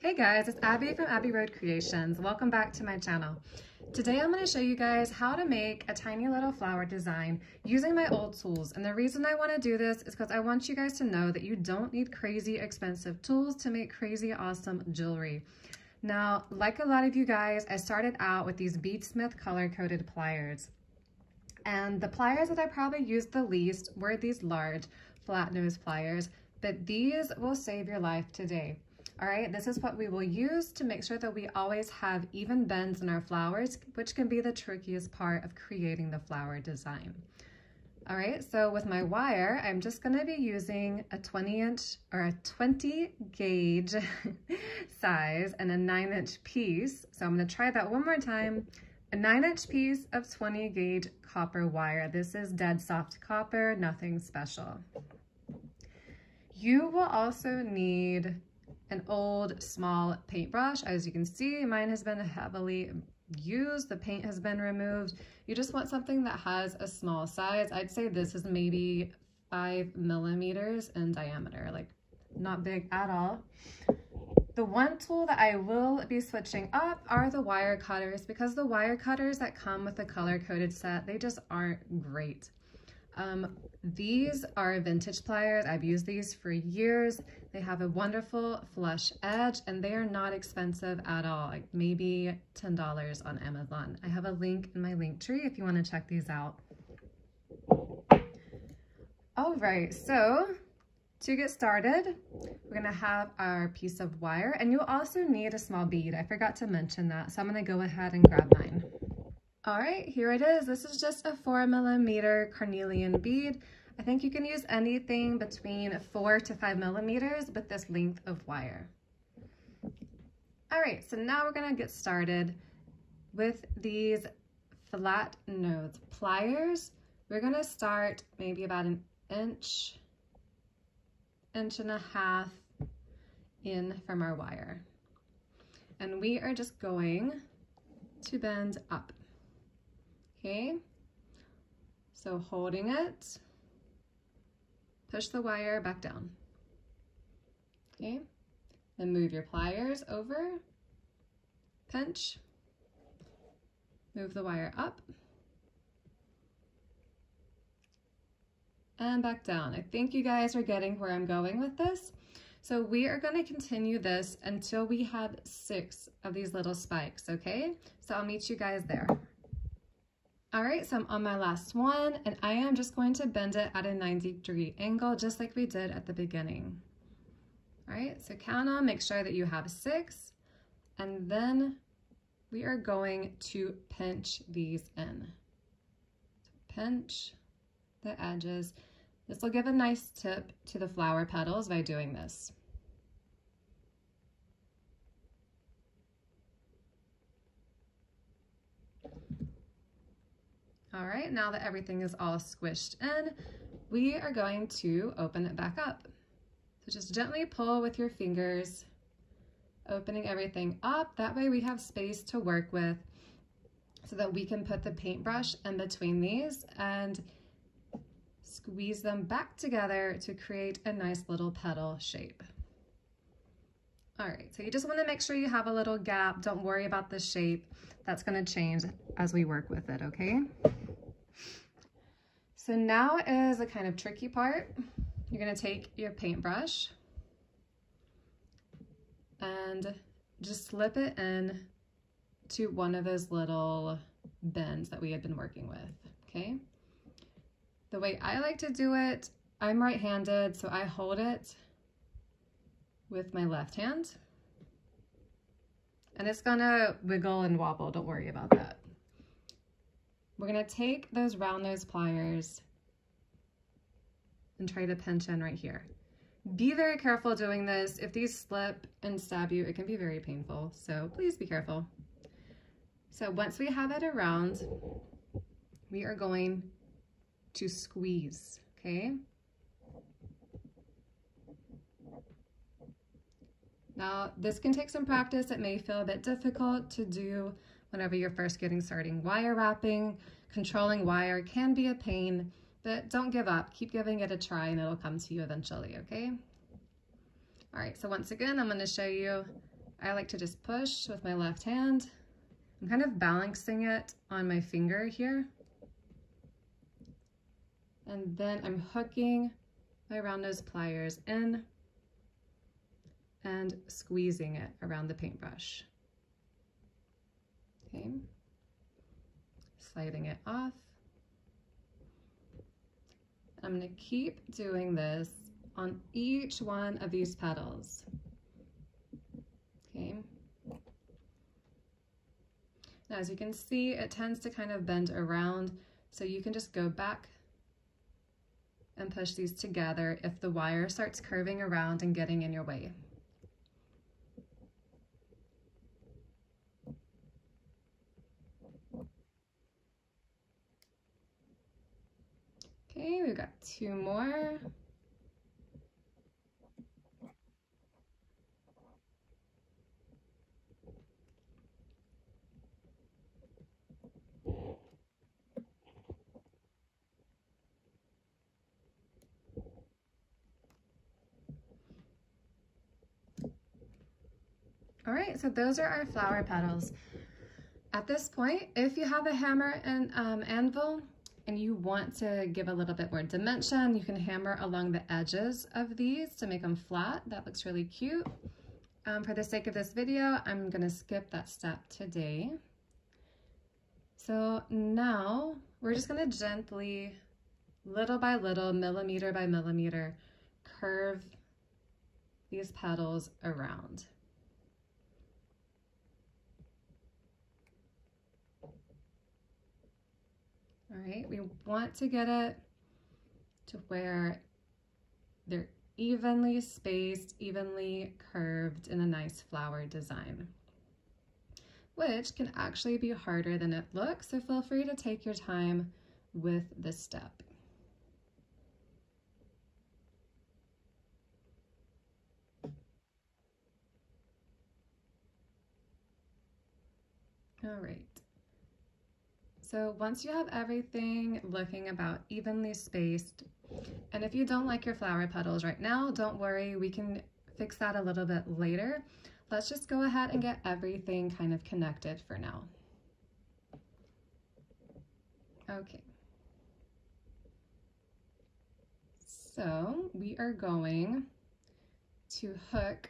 Hey guys, it's Abby from Abbey Road Creations. Welcome back to my channel. Today I'm going to show you guys how to make a tiny little flower design using my old tools. And the reason I want to do this is because I want you guys to know that you don't need crazy expensive tools to make crazy awesome jewelry. Now, like a lot of you guys, I started out with these Bead Smith color-coded pliers. And the pliers that I probably used the least were these large flat nose pliers, but these will save your life today. All right, this is what we will use to make sure that we always have even bends in our flowers, which can be the trickiest part of creating the flower design. All right, so with my wire, I'm just gonna be using a 20-inch or a 20 gauge size and a 9-inch piece. So I'm gonna try that one more time. A 9-inch piece of 20 gauge copper wire. This is dead soft copper, nothing special. You will also need an old small paintbrush. As you can see, mine has been heavily used. The paint has been removed. You just want something that has a small size. I'd say this is maybe 5 millimeters in diameter, like not big at all. The one tool that I will be switching up are the wire cutters, because the wire cutters that come with the color-coded set, they just aren't great. These are vintage pliers. I've used these for years. They have a wonderful flush edge and they are not expensive at all, like maybe $10 on Amazon. I have a link in my link tree if you want to check these out. All right, so to get started, we're gonna have our piece of wire and you'll also need a small bead. I forgot to mention that, so I'm gonna go ahead and grab mine. All right, here it is. This is just a 4 millimeter carnelian bead. I think you can use anything between 4 to 5 millimeters with this length of wire. All right, so now we're gonna get started with these flat nose pliers. We're gonna start maybe about an inch and a half in from our wire. And we are just going to bend up. Okay, so holding it, push the wire back down. Okay, then move your pliers over, pinch, move the wire up, and back down. I think you guys are getting where I'm going with this. So we are going to continue this until we have 6 of these little spikes, okay? So I'll meet you guys there. All right, so I'm on my last one and I am just going to bend it at a 90-degree angle, just like we did at the beginning. All right, so count on, make sure that you have 6, and then we are going to pinch these in. Pinch the edges. This will give a nice tip to the flower petals by doing this. All right, now that everything is all squished in, we are going to open it back up. So just gently pull with your fingers, opening everything up. That way we have space to work with so that we can put the paintbrush in between these and squeeze them back together to create a nice little petal shape. All right, so you just want to make sure you have a little gap. Don't worry about the shape. That's going to change as we work with it, okay? So now is the kind of tricky part. You're going to take your paintbrush and just slip it in to one of those little bends that we had been working with, okay? The way I like to do it, I'm right-handed, so I hold it with my left hand. And it's gonna wiggle and wobble, don't worry about that. We're gonna take those round nose pliers and try to pinch in right here. Be very careful doing this. If these slip and stab you, it can be very painful, so please be careful. So once we have it around, we are going to squeeze, okay? Now, this can take some practice. It may feel a bit difficult to do whenever you're first getting started wire wrapping. Controlling wire can be a pain, but don't give up. Keep giving it a try and it'll come to you eventually, okay? All right, so once again, I'm going to show you I like to just push with my left hand. I'm kind of balancing it on my finger here. And then I'm hooking my round nose pliers in and squeezing it around the paintbrush. Okay, sliding it off. I'm going to keep doing this on each one of these petals. Okay. Now, as you can see, it tends to kind of bend around, so you can just go back and push these together if the wire starts curving around and getting in your way. Okay, we've got 2 more. All right, so those are our flower petals. At this point, if you have a hammer and anvil and you want to give a little bit more dimension, you can hammer along the edges of these to make them flat. That looks really cute. For the sake of this video, I'm gonna skip that step today. So now we're just gonna gently, little by little, millimeter by millimeter, curve these petals around. All right, we want to get it to where they're evenly spaced, evenly curved in a nice flower design, which can actually be harder than it looks, so feel free to take your time with this step. All right. So once you have everything looking about evenly spaced, and if you don't like your flower petals right now, don't worry, we can fix that a little bit later. Let's just go ahead and get everything kind of connected for now. Okay. So we are going to hook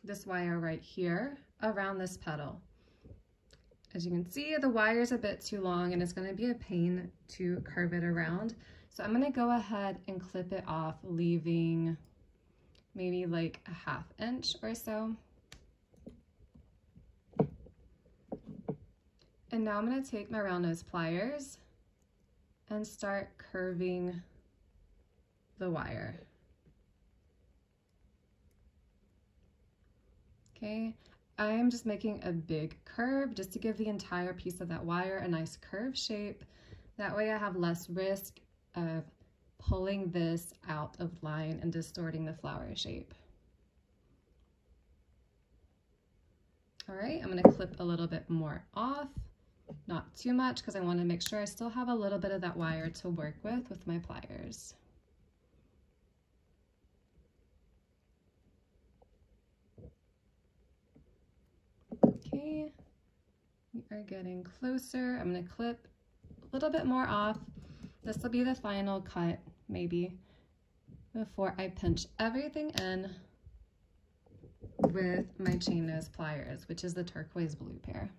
this wire right here around this petal. As you can see, the wire is a bit too long and it's going to be a pain to curve it around. So I'm going to go ahead and clip it off, leaving maybe like a 1/2 inch or so. And now I'm going to take my round nose pliers and start curving the wire. Okay. I am just making a big curve just to give the entire piece of that wire a nice curve shape. That way I have less risk of pulling this out of line and distorting the flower shape. All right, I'm going to clip a little bit more off, not too much because I want to make sure I still have a little bit of that wire to work with my pliers. Okay, we are getting closer. I'm going to clip a little bit more off. This will be the final cut, maybe, before I pinch everything in with my chain nose pliers, which is the turquoise blue pair.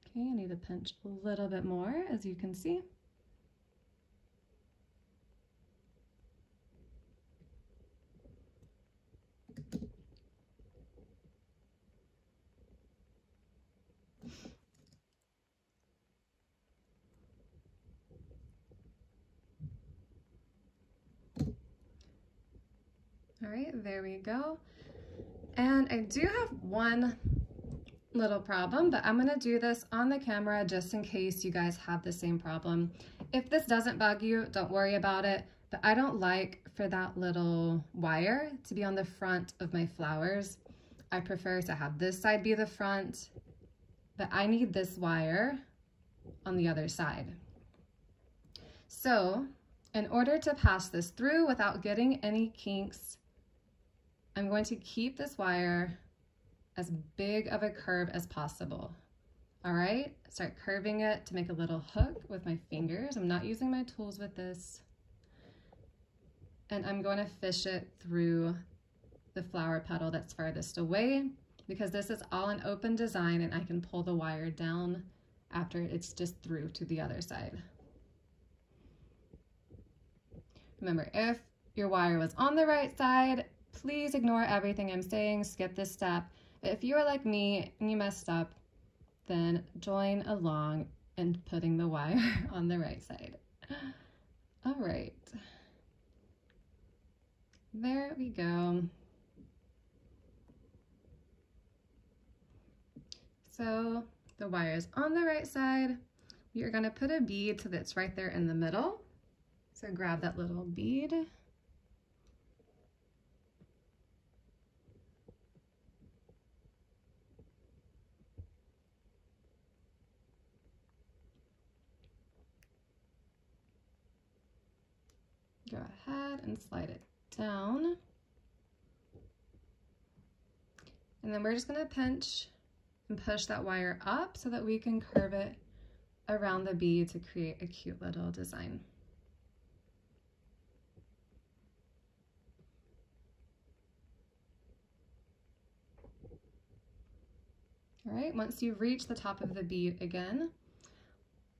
Okay, I need to pinch a little bit more, as you can see. All right, there we go. And I do have one little problem, but I'm gonna do this on the camera just in case you guys have the same problem. If this doesn't bug you, don't worry about it, but I don't like for that little wire to be on the front of my flowers. I prefer to have this side be the front, but I need this wire on the other side. So in order to pass this through without getting any kinks, I'm going to keep this wire as big of a curve as possible. All right, start curving it to make a little hook with my fingers. I'm not using my tools with this. And I'm going to fish it through the flower petal that's farthest away, because this is all an open design and I can pull the wire down after it's just through to the other side. Remember, if your wire was on the right side, please ignore everything I'm saying, skip this step. If you are like me and you messed up, then join along in putting the wire on the right side. All right, there we go. So the wire is on the right side. We are going to put a bead so that's right there in the middle. So grab that little bead. Go ahead and slide it down. And then we're just going to pinch and push that wire up so that we can curve it around the bead to create a cute little design. All right, once you reach the top of the bead again,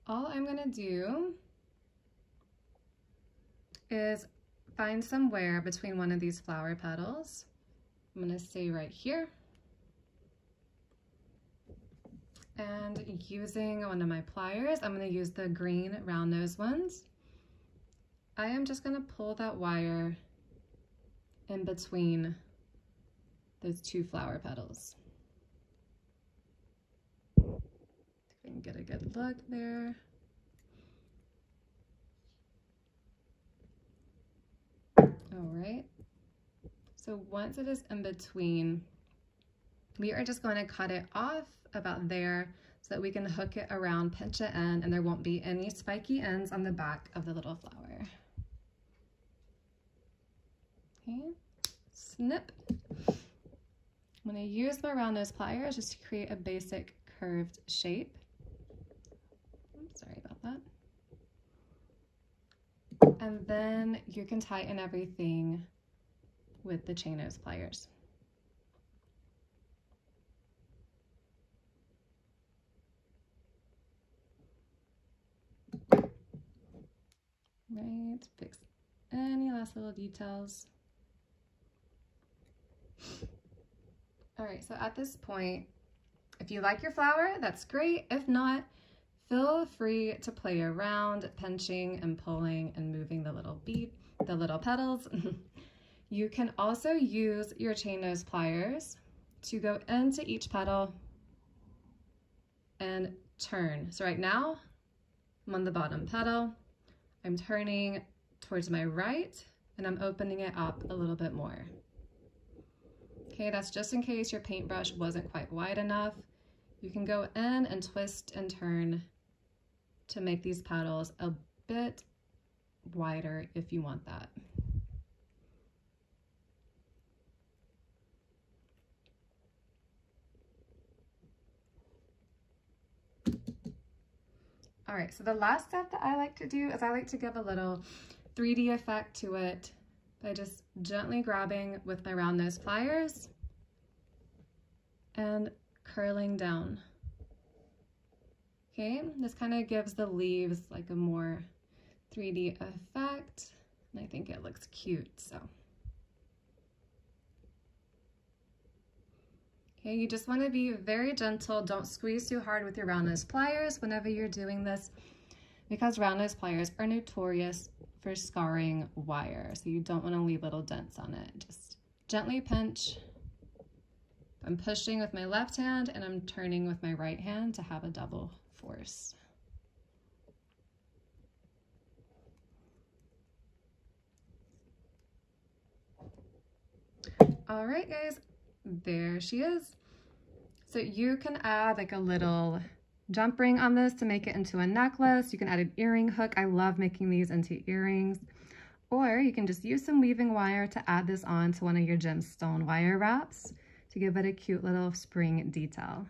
all I'm going to do is find somewhere between one of these flower petals. I'm going to stay right here. And using one of my pliers, I'm going to use the green round nose ones. I am just going to pull that wire in between those two flower petals. If we can get a good look there. All right, so once it is in between, we are just going to cut it off about there so that we can hook it around, pinch it in, and there won't be any spiky ends on the back of the little flower. Okay, snip. I'm going to use my round nose pliers just to create a basic curved shape. Oops, sorry about that. And then you can tighten everything with the chain nose pliers. Right, fix any last little details. All right, so at this point, if you like your flower, that's great. If not, feel free to play around, pinching and pulling and moving the little bead, the little petals. You can also use your chain nose pliers to go into each petal and turn. So right now, I'm on the bottom petal. I'm turning towards my right and I'm opening it up a little bit more. Okay, that's just in case your paintbrush wasn't quite wide enough. You can go in and twist and turn to make these petals a bit wider if you want that. All right, so the last step that I like to do is I like to give a little 3D effect to it by just gently grabbing with my round nose pliers and curling down. Okay, this kind of gives the leaves like a more 3D effect, and I think it looks cute, so. Okay, you just want to be very gentle. Don't squeeze too hard with your round nose pliers whenever you're doing this, because round nose pliers are notorious for scarring wire, so you don't want to leave little dents on it. Just gently pinch. I'm pushing with my left hand and I'm turning with my right hand to have a double force. All right, guys, there she is. So you can add like a little jump ring on this to make it into a necklace. You can add an earring hook. I love making these into earrings. Or you can just use some weaving wire to add this on to one of your gemstone wire wraps to give it a cute little spring detail.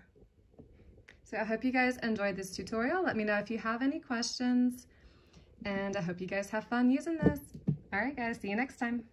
So I hope you guys enjoyed this tutorial. Let me know if you have any questions, and I hope you guys have fun using this. All right, guys, see you next time.